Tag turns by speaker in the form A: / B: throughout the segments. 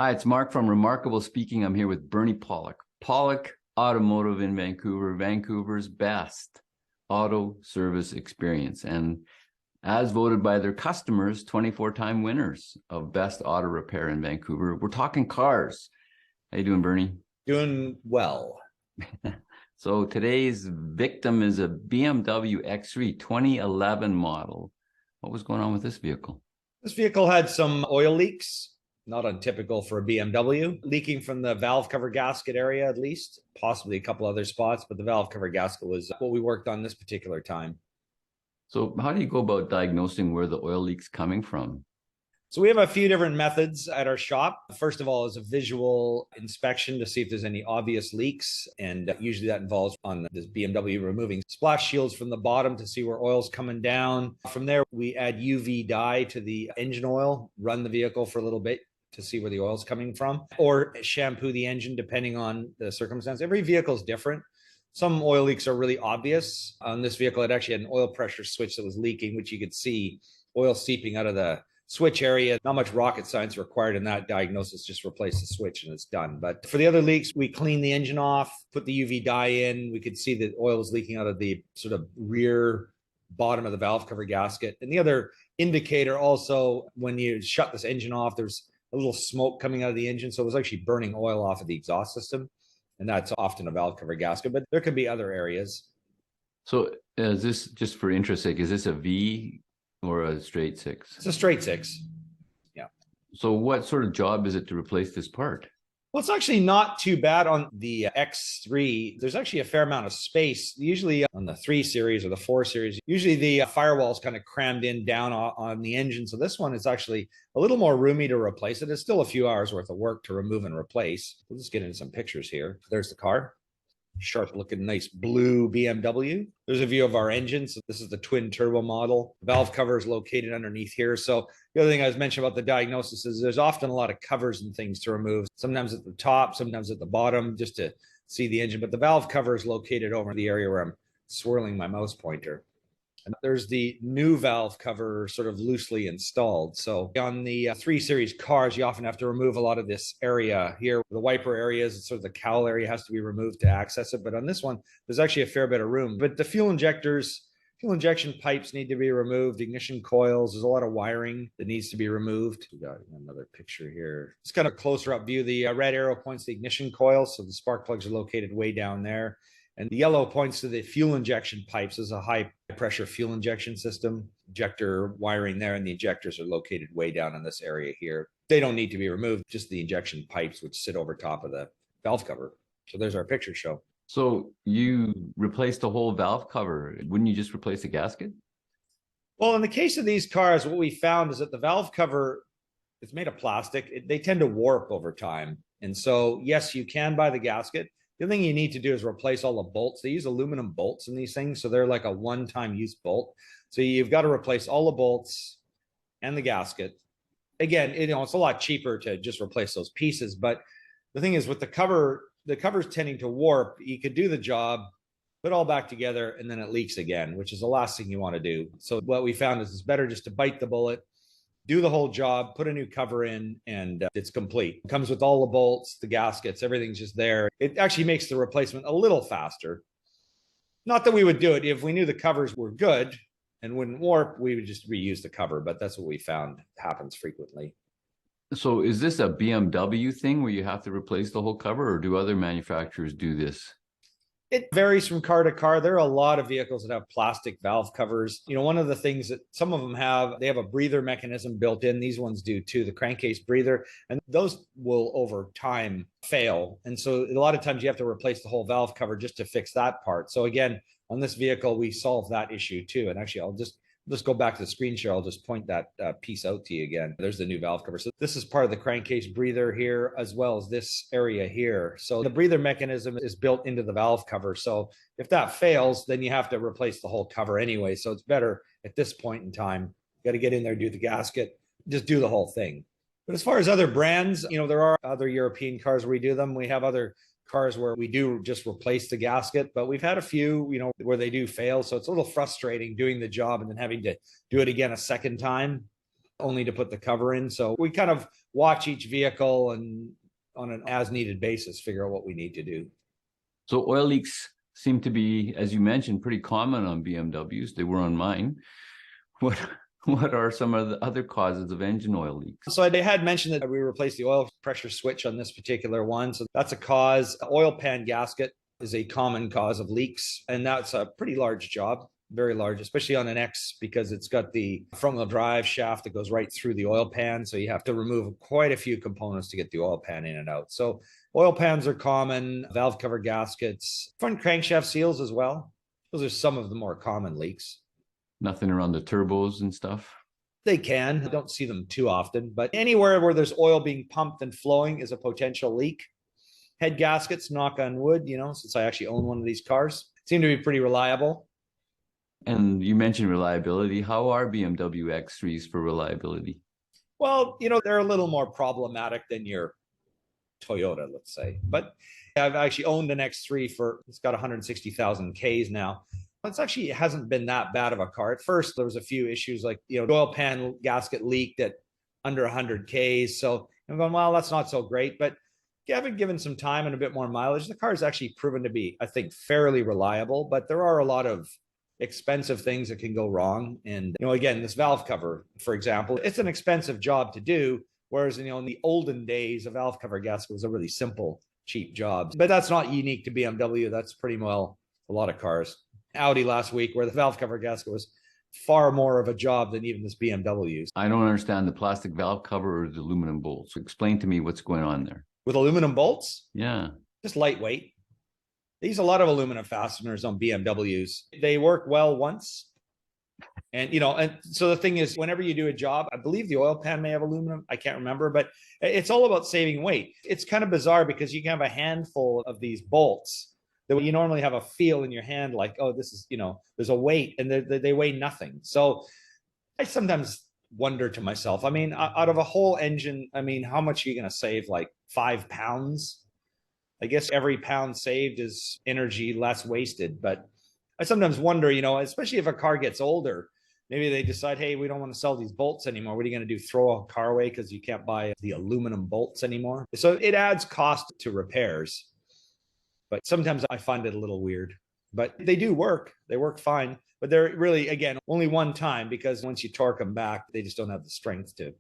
A: Hi, it's Mark from Remarkable Speaking. I'm here with Bernie Pawlik. Pawlik Automotive in Vancouver, Vancouver's best auto service experience. And as voted by their customers, 24-time winners of best auto repair in Vancouver. We're talking cars. How you doing, Bernie?
B: Doing well.
A: So today's victim is a BMW X3 2011 model. What was going on with this vehicle?
B: This vehicle had some oil leaks, not untypical for a BMW, leaking from the valve cover gasket area at least, possibly a couple other spots, but the valve cover gasket was what we worked on this particular time.
A: So how do you go about diagnosing where the oil leak's coming from?
B: So we have a few different methods at our shop. First of all is a visual inspection to see if there's any obvious leaks. And usually that involves on this BMW removing splash shields from the bottom to see where oil's coming down. From there, we add UV dye to the engine oil, run the vehicle for a little bit to see where the oil's coming from, or shampoo the engine depending on the circumstance. Every vehicle is different. Some oil leaks are really obvious. On this vehicle, it actually had an oil pressure switch that was leaking, which you could see oil seeping out of the switch area. Not much rocket science required in that diagnosis, just replace the switch and it's done. But for the other leaks, we clean the engine off, put the UV dye in. We could see that oil was leaking out of the sort of rear bottom of the valve cover gasket. And the other indicator also, when you shut this engine off, there's a little smoke coming out of the engine. So it was actually burning oil off of the exhaust system. And that's often a valve cover gasket, but there could be other areas.
A: So is this, just for interest's sake, is this a V or a straight six?
B: It's a straight six. Yeah.
A: So what sort of job is it to replace this part?
B: Well, it's actually not too bad on the X3. There's actually a fair amount of space. Usually on the 3 Series or the 4 Series, usually the firewall is kind of crammed in down on the engine. So this one is actually a little more roomy to replace it. It's still a few hours worth of work to remove and replace. We'll just get into some pictures here. There's the car. Sharp looking, nice blue BMW. There's a view of our engine. So this is the twin turbo model. Valve cover is located underneath here. So the other thing I was mentioning about the diagnosis is there's often a lot of covers and things to remove, sometimes at the top, sometimes at the bottom, just to see the engine. But the valve cover is located over the area where I'm swirling my mouse pointer. And there's the new valve cover sort of loosely installed. So on the 3 Series cars, you often have to remove a lot of this area here. The wiper areas, sort of the cowl area has to be removed to access it. But on this one, there's actually a fair bit of room. But the fuel injectors, fuel injection pipes need to be removed, ignition coils, there's a lot of wiring that needs to be removed. We got another picture here. It's kind of a closer up view. The red arrow points to the ignition coil. So the spark plugs are located way down there. And the yellow points to the fuel injection pipes. As a high pressure fuel injection system, injector wiring there, and the injectors are located way down in this area here. They don't need to be removed, just the injection pipes, which sit over top of the valve cover. So there's our picture show.
A: So you replaced the whole valve cover. Wouldn't you just replace the gasket?
B: Well, in the case of these cars, what we found is that the valve cover, it's made of plastic. They tend to warp over time. And so, yes, you can buy the gasket. The thing you need to do is replace all the bolts. They use aluminum bolts in these things, so they're like a one-time use bolt. So you've got to replace all the bolts and the gasket. Again, it's a lot cheaper to just replace those pieces. But the thing is, with the cover's tending to warp. You could do the job, put it all back together, and then it leaks again, which is the last thing you want to do. So what we found is it's better just to bite the bullet, do the whole job, put a new cover in, and it's complete. It comes with all the bolts, the gaskets, everything's just there. It actually makes the replacement a little faster. Not that we would do it if we knew the covers were good and wouldn't warp, we would just reuse the cover, but that's what we found happens frequently.
A: So is this a BMW thing where you have to replace the whole cover, or do other manufacturers do this?
B: It varies from car to car. There are a lot of vehicles that have plastic valve covers. One of the things that some of them have, they have a breather mechanism built in. These ones do too, the crankcase breather, and those will over time fail. And so a lot of times you have to replace the whole valve cover just to fix that part. So again, on this vehicle, we solved that issue too. And actually, I'll just go back to the screen share. I'll just point that piece out to you again. There's the new valve cover. So this is part of the crankcase breather here, as well as this area here. So the breather mechanism is built into the valve cover. So if that fails, then you have to replace the whole cover anyway. So it's better at this point in time. You got to get in there, do the gasket, just do the whole thing. But as far as other brands, there are other European cars where we do them. We have other cars where we do just replace the gasket, but we've had a few, where they do fail. So it's a little frustrating doing the job and then having to do it again a second time only to put the cover in. So we kind of watch each vehicle and on an as needed basis, figure out what we need to do.
A: So oil leaks seem to be, as you mentioned, pretty common on BMWs. They were on mine. What are some of the other causes of engine oil leaks?
B: So they had mentioned that we replaced the oil pressure switch on this particular one. So that's a cause. Oil pan gasket is a common cause of leaks. And that's a pretty large job, very large, especially on an X, because it's got the front wheel drive shaft that goes right through the oil pan. So you have to remove quite a few components to get the oil pan in and out. So oil pans are common, valve cover gaskets, front crankshaft seals as well. Those are some of the more common leaks.
A: Nothing around the turbos and stuff?
B: They can. I don't see them too often, but anywhere where there's oil being pumped and flowing is a potential leak. Head gaskets, knock on wood, since I actually own one of these cars, seem to be pretty reliable.
A: And you mentioned reliability. How are BMW X3s for reliability?
B: Well, they're a little more problematic than your Toyota, let's say. But I've actually owned an X3 it's got 160,000 Ks now. It hasn't been that bad of a car. At first, there was a few issues like, oil pan gasket leaked at under 100 Ks. So I'm going, well, that's not so great. But given some time and a bit more mileage, the car is actually proven to be, I think, fairly reliable. But there are a lot of expensive things that can go wrong. And, again, this valve cover, for example, it's an expensive job to do. Whereas, in the olden days, a valve cover gasket was a really simple, cheap job. But that's not unique to BMW. That's pretty well a lot of cars. Audi last week, where the valve cover gasket was far more of a job than even this BMW's.
A: I don't understand the plastic valve cover or the aluminum bolts. Explain to me what's going on there.
B: With aluminum bolts?
A: Yeah.
B: Just lightweight. They use a lot of aluminum fasteners on BMWs. They work well once. And so the thing is, whenever you do a job, I believe the oil pan may have aluminum. I can't remember, but it's all about saving weight. It's kind of bizarre because you can have a handful of these bolts that you normally have a feel in your hand, like, oh, this is, there's a weight, and they weigh nothing. So I sometimes wonder to myself, out of a whole engine, how much are you going to save? Like 5 pounds? I guess every pound saved is energy less wasted. But I sometimes wonder, especially if a car gets older, maybe they decide, hey, we don't want to sell these bolts anymore. What are you going to do? Throw a car away because you can't buy the aluminum bolts anymore? So it adds cost to repairs. But sometimes I find it a little weird. But they do work. They work fine. But they're really, again, only one time, because once you torque them back, they just don't have the strength to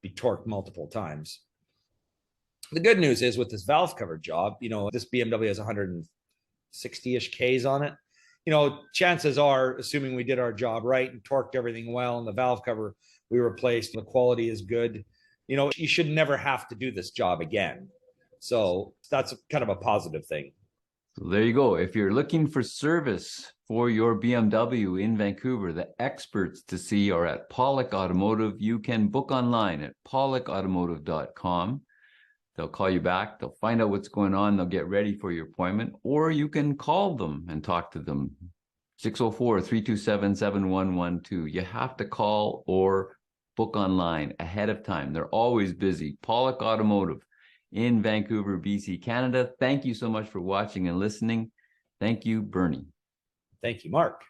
B: be torqued multiple times. The good news is with this valve cover job, this BMW has 160-ish Ks on it. Chances are, assuming we did our job right and torqued everything well, and the valve cover we replaced, the quality is good, you should never have to do this job again. So that's kind of a positive thing.
A: So there you go. If you're looking for service for your BMW in Vancouver, the experts to see are at Pawlik Automotive. You can book online at pawlikautomotive.com. They'll call you back. They'll find out what's going on. They'll get ready for your appointment, or you can call them and talk to them. 604-327-7112. You have to call or book online ahead of time. They're always busy. Pawlik Automotive in Vancouver, BC, Canada. Thank you so much for watching and listening. Thank you, Bernie.
B: Thank you, Mark.